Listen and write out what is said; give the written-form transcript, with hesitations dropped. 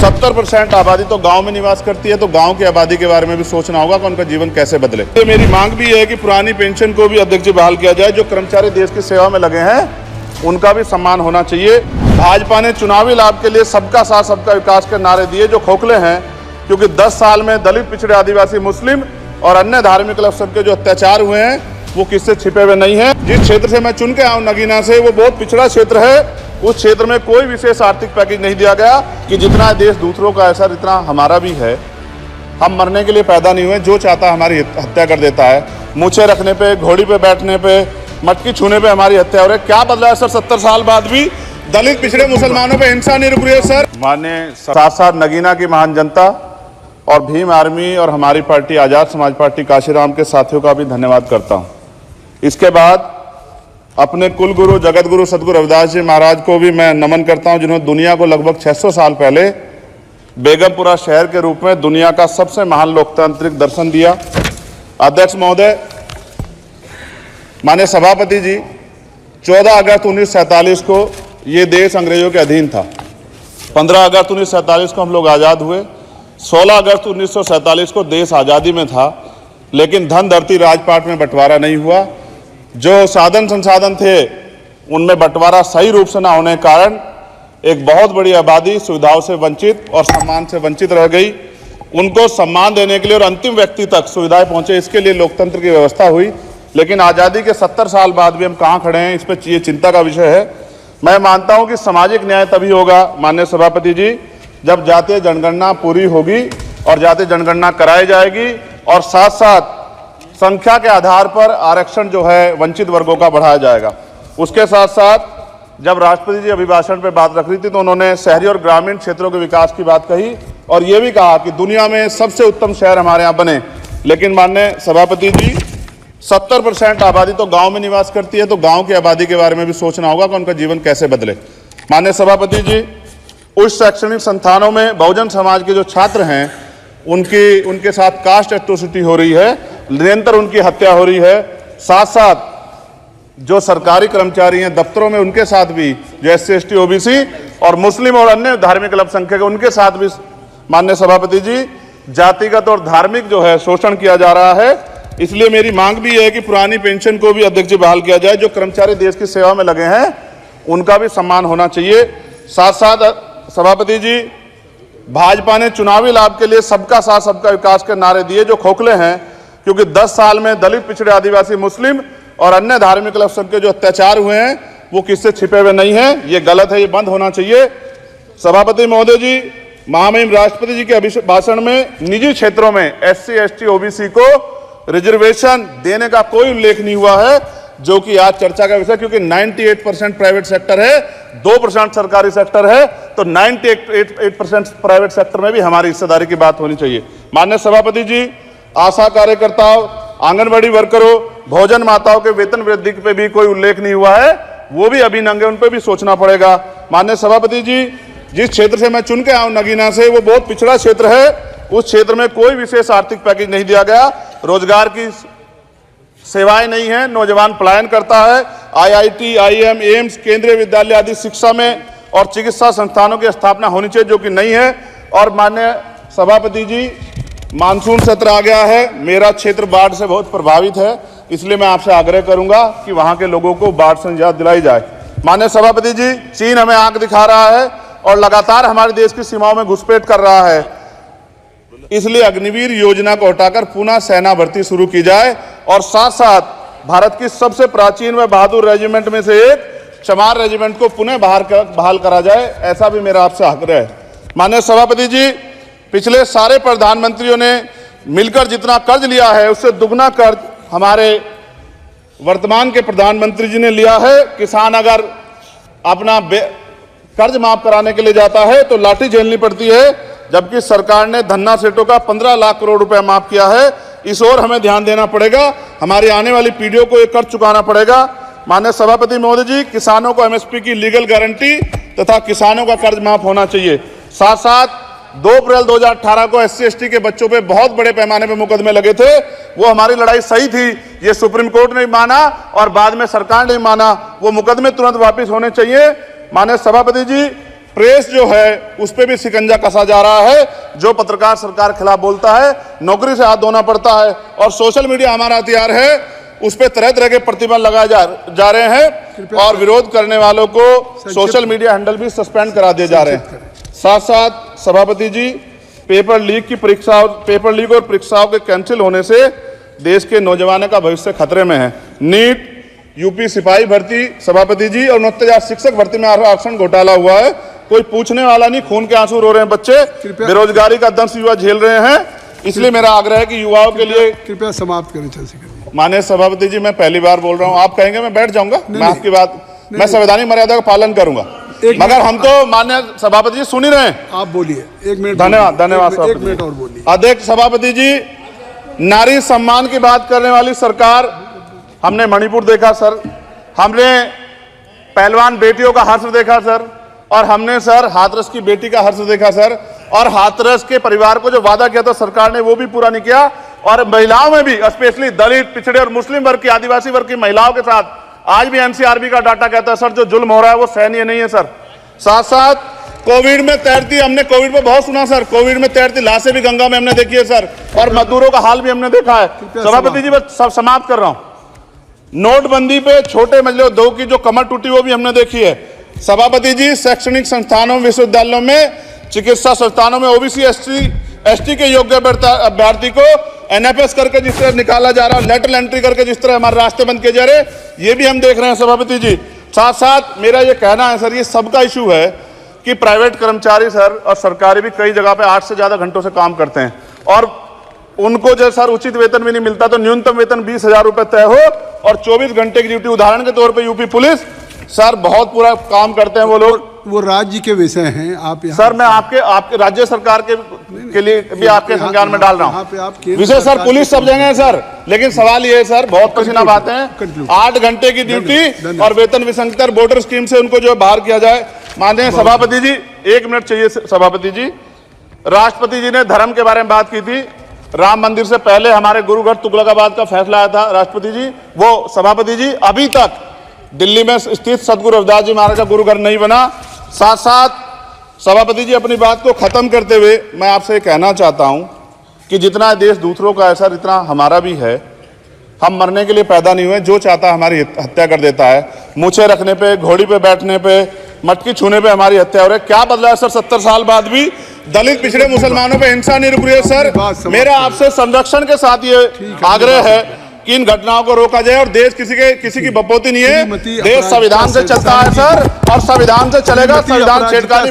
70% आबादी तो गांव में निवास करती है, तो गांव की आबादी के बारे में भी सोचना होगा कि उनका जीवन कैसे बदले। ये मेरी मांग भी है कि पुरानी पेंशन को भी अध्यक्ष जी बहाल किया जाए। जो कर्मचारी देश की सेवा में लगे हैं उनका भी सम्मान होना चाहिए। भाजपा ने चुनावी लाभ के लिए सबका साथ सबका विकास के नारे दिए जो खोखले हैं, क्योंकि 10 साल में दलित, पिछड़े, आदिवासी, मुस्लिम और अन्य धार्मिक अल्पसंख्यक के जो अत्याचार हुए हैं वो किससे छिपे हुए नहीं है। जिस क्षेत्र से मैं चुन के आऊँ नगीना से, वो बहुत पिछड़ा क्षेत्र है। उस क्षेत्र में कोई विशेष आर्थिक पैकेज नहीं दिया गया कि जितना देश दूसरों का है सर, इतना हमारा भी है। हम मरने के लिए पैदा नहीं हुए, जो चाहता है हमारी हत्या कर देता है। मूछें रखने पे, घोड़ी पे बैठने पे, मटकी छूने पे हमारी हत्या हो रही है। क्या बदला है सर? 70 साल बाद भी दलित, पिछड़े, मुसलमानों पे हिंसा नहीं रुक रही है सर। माननीय साथ साथ नगीना की महान जनता और भीम आर्मी और हमारी पार्टी आजाद समाज पार्टी काशीराम के साथियों का भी धन्यवाद करता हूँ। इसके बाद अपने कुल गुरु जगत गुरु सदगुरु रविदास जी महाराज को भी मैं नमन करता हूं, जिन्होंने दुनिया को लगभग 600 साल पहले बेगमपुरा शहर के रूप में दुनिया का सबसे महान लोकतांत्रिक दर्शन दिया। अध्यक्ष महोदय, माननीय सभापति जी, 14 अगस्त 1947 को ये देश अंग्रेजों के अधीन था। 15 अगस्त 1947 को हम लोग आज़ाद हुए। 16 अगस्त 1947 को देश आज़ादी में था, लेकिन धन धरती राजपाट में बंटवारा नहीं हुआ। जो साधन संसाधन थे उनमें बंटवारा सही रूप से न होने के कारण एक बहुत बड़ी आबादी सुविधाओं से वंचित और सम्मान से वंचित रह गई। उनको सम्मान देने के लिए और अंतिम व्यक्ति तक सुविधाएं पहुंचे, इसके लिए लोकतंत्र की व्यवस्था हुई। लेकिन आज़ादी के 70 साल बाद भी हम कहाँ खड़े हैं, इस पर ये चिंता का विषय है। मैं मानता हूँ कि सामाजिक न्याय तभी होगा माननीय सभापति जी, जब जातीय जनगणना पूरी होगी और जातीय जनगणना कराई जाएगी और साथ साथ संख्या के आधार पर आरक्षण जो है वंचित वर्गों का बढ़ाया जाएगा। उसके साथ साथ जब राष्ट्रपति जी अभिभाषण पे बात रख रही थी तो उन्होंने शहरी और ग्रामीण क्षेत्रों के विकास की बात कही और ये भी कहा कि दुनिया में सबसे उत्तम शहर हमारे यहाँ बने। लेकिन माननीय सभापति जी, 70% आबादी तो गांव में निवास करती है, तो गांव की आबादी के बारे में भी सोचना होगा कि उनका जीवन कैसे बदले। माननीय सभापति जी, उस शैक्षणिक संस्थानों में बहुजन समाज के जो छात्र हैं उनके साथ कास्ट एट्रोसिटी हो रही है, निरंतर उनकी हत्या हो रही है। साथ साथ जो सरकारी कर्मचारी हैं दफ्तरों में, उनके साथ भी जो SC ST OBC और मुस्लिम और अन्य धार्मिक अल्पसंख्यक, उनके साथ भी माननीय सभापति जी जातिगत और धार्मिक जो है शोषण किया जा रहा है। इसलिए मेरी मांग भी है कि पुरानी पेंशन को भी अध्यक्ष जी बहाल किया जाए। जो कर्मचारी देश की सेवा में लगे हैं उनका भी सम्मान होना चाहिए। साथ साथ सभापति जी, भाजपा ने चुनावी लाभ के लिए सबका साथ सबका विकास के नारे दिए जो खोखले हैं, क्योंकि 10 साल में दलित, पिछड़े, आदिवासी, मुस्लिम और अन्य धार्मिक अल्पसंख्यक के जो अत्याचार हुए हैं वो किससे छिपे हुए नहीं है। ये गलत है, ये बंद होना चाहिए। सभापति महोदय जी, महामहिम राष्ट्रपति जी के अभिभाषण में निजी क्षेत्रों में SC ST OBC को रिजर्वेशन देने का कोई उल्लेख नहीं हुआ है, जो कि आज चर्चा का विषय, क्योंकि 98% प्राइवेट सेक्टर है, 2% सरकारी सेक्टर है, तो 98% प्राइवेट सेक्टर में भी हमारी हिस्सेदारी की बात होनी चाहिए। माननीय सभापति जी, आशा कार्यकर्ताओं, आंगनबाड़ी वर्करों, भोजन माताओं के वेतन वृद्धि पे भी कोई उल्लेख नहीं हुआ है, वो भी अभी नंगे, उन पर भी सोचना पड़ेगा। माननीय सभापति जी, जिस क्षेत्र से मैं चुन के आऊँ नगीना से, वो बहुत पिछड़ा क्षेत्र है। उस क्षेत्र में कोई विशेष आर्थिक पैकेज नहीं दिया गया, रोजगार की सेवाएं नहीं है, नौजवान पलायन करता है। IIT, IIM, एम्स, केंद्रीय विद्यालय आदि शिक्षा में और चिकित्सा संस्थानों की स्थापना होनी चाहिए, जो कि नहीं है। और माननीय सभापति जी, मानसून सत्र आ गया है, मेरा क्षेत्र बाढ़ से बहुत प्रभावित है, इसलिए मैं आपसे आग्रह करूंगा कि वहां के लोगों को बाढ़ से निजात दिलाई जाए। माननीय सभापति जी, चीन हमें आंख दिखा रहा है और लगातार हमारे देश की सीमाओं में घुसपैठ कर रहा है, इसलिए अग्निवीर योजना को हटाकर पुनः सेना भर्ती शुरू की जाए और साथ साथ भारत की सबसे प्राचीन व बहादुर रेजिमेंट में से एक चमार रेजिमेंट को पुनः बहाल करा जाए, ऐसा भी मेरा आपसे आग्रह है। माननीय सभापति जी, पिछले सारे प्रधानमंत्रियों ने मिलकर जितना कर्ज लिया है उससे दुगना कर्ज हमारे वर्तमान के प्रधानमंत्री जी ने लिया है। किसान अगर अपना कर्ज माफ कराने के लिए जाता है तो लाठी झेलनी पड़ती है, जबकि सरकार ने धन्ना सेठों का 15 लाख करोड़ रुपया माफ किया है। इस ओर हमें ध्यान देना पड़ेगा, हमारी आने वाली पीढ़ियों को ये कर्ज चुकाना पड़ेगा। माननीय सभापति महोदय जी, किसानों को MSP की लीगल गारंटी तथा किसानों का कर्ज माफ होना चाहिए। साथ साथ 2 अप्रैल 2018 को SC ST के बच्चों पे बहुत बड़े पैमाने पे मुकदमे लगे थे, वो हमारी लड़ाई सही थी, ये सुप्रीम कोर्ट ने माना और बाद में सरकार ने माना, वो मुकदमे तुरंत वापस होने चाहिए। माननीय सभापति जी, प्रेस जो है उस पर भी शिकंजा कसा जा रहा है। जो पत्रकार सरकार खिलाफ बोलता है नौकरी से हाथ धोना पड़ता है, और सोशल मीडिया हमारा हथियार है, उस पर तरह तरह के प्रतिबंध लगाए जा रहे हैं और विरोध करने वालों को सोशल मीडिया हैंडल भी सस्पेंड करा दिए जा रहे हैं। साथ साथ सभापति जी, पेपर लीक और परीक्षाओं के कैंसिल होने से देश के नौजवानों का भविष्य खतरे में है। नीट, यूपी सिपाही भर्ती सभापति जी और 69,000 शिक्षक भर्ती में आरक्षण घोटाला हुआ है, कोई पूछने वाला नहीं, खून के आंसू रो रहे हैं बच्चे, बेरोजगारी का दंश युवा झेल रहे हैं। इसलिए मेरा आग्रह है कि युवाओं के लिए कृपया समाप्त करें चंद्रशेखर। माननीय सभापति जी, मैं पहली बार बोल रहा हूं, आप कहेंगे मैं बैठ जाऊंगा, मैं आपकी बात, मैं संवैधानिक मर्यादा का पालन करूंगा, मगर हम तो माननीय सभापति जी सुन ही रहे हैं। आप बोलिए, 1 मिनट। धन्यवाद एक मिनट और बोलिए। अध्यक्ष सभापति जी, नारी सम्मान की बात करने वाली सरकार, हमने मणिपुर देखा सर, हमने पहलवान बेटियों का हर्ष देखा सर, और हमने सर हाथरस की बेटी का हर्ष देखा सर, और हाथरस के परिवार को जो वादा किया था सरकार ने वो भी पूरा नहीं किया। और महिलाओं में भी, स्पेशली दलित, पिछड़े और मुस्लिम वर्ग की, आदिवासी वर्ग की महिलाओं के साथ आज भी एनसीआरबी का डाटा कहता है सर जो जुल्म हो रहा है वो सहनीय नहीं है सर। साथ साथ कोविड में तैरती, हमने कोविड में बहुत सुना सर, कोविड में तैरती लाशें भी गंगा में हमने देखी है सर, और मजदूरों का हाल भी हमने देखा है। सभापति जी बस सब समाप्त कर रहा हूं। नोटबंदी पे छोटे मजले उद्योग की जो कमर टूटी वो भी हमने देखी है। सभापति जी, शैक्षणिक संस्थानों, विश्वविद्यालयों में, चिकित्सा संस्थानों में ओबीसी एसटी के योग्य अभ्यर्थी को एनएफएस करके जिस तरह निकाला जा रहा है, लेटरल एंट्री करके जिस तरह हमारे रास्ते बंद किए जा रहे, ये भी हम देख रहे हैं सभापति जी। साथ साथ मेरा ये कहना है सर, ये सबका इशू है कि प्राइवेट कर्मचारी सर और सरकारी भी कई जगह पे 8 से ज्यादा घंटों से काम करते हैं, और उनको जो सर उचित वेतन भी नहीं मिलता, तो न्यूनतम वेतन 20,000 रुपए तय हो और 24 घंटे की ड्यूटी। उदाहरण के तौर पर यूपी पुलिस सर बहुत पूरा काम करते हैं वो लोग, वो राज्य के विषय हैं। आप सर मैं आपके राज्य सरकार के लिए भी आपके संज्ञान में डाल रहा हूं विषय सर। पुलिस सब जगह है सर, लेकिन सवाल ये है सर, बहुत पसीना बातें हैं, 8 घंटे की ड्यूटी और वेतन विसंगति, वोटर स्कीम से उनको जो बाहर किया जाए। माननीय सभापति जी, 1 मिनट चाहिए सभापति जी। राष्ट्रपति जी ने धर्म के बारे में बात की थी, राम मंदिर से पहले हमारे गुरुघर तुगलकाबाद का फैसला आया था राष्ट्रपति जी, वो सभापति जी अभी तक दिल्ली में स्थित सदगुरु रविदास जी महाराज का गुरुघर नहीं बना। साथ साथ सभापति जी, अपनी बात को खत्म करते हुए मैं आपसे कहना चाहता हूं कि जितना देश दूसरों का है सर, इतना हमारा भी है। हम मरने के लिए पैदा नहीं हुए, जो चाहता है हमारी हत्या कर देता है। मूछें रखने पे, घोड़ी पे बैठने पे, मटकी छूने पे हमारी हत्या हो रही है। क्या बदला है सर? 70 साल बाद भी दलित, पिछड़े, मुसलमानों पे हिंसा नहीं रुक रही है सर। मेरा आपसे संरक्षण के साथ ये आग्रह है कि इन घटनाओं को रोका जाए, और देश किसी की बपोती नहीं है, देश संविधान से चलता है सर, और संविधान से चलेगा। संविधान छेड़खानी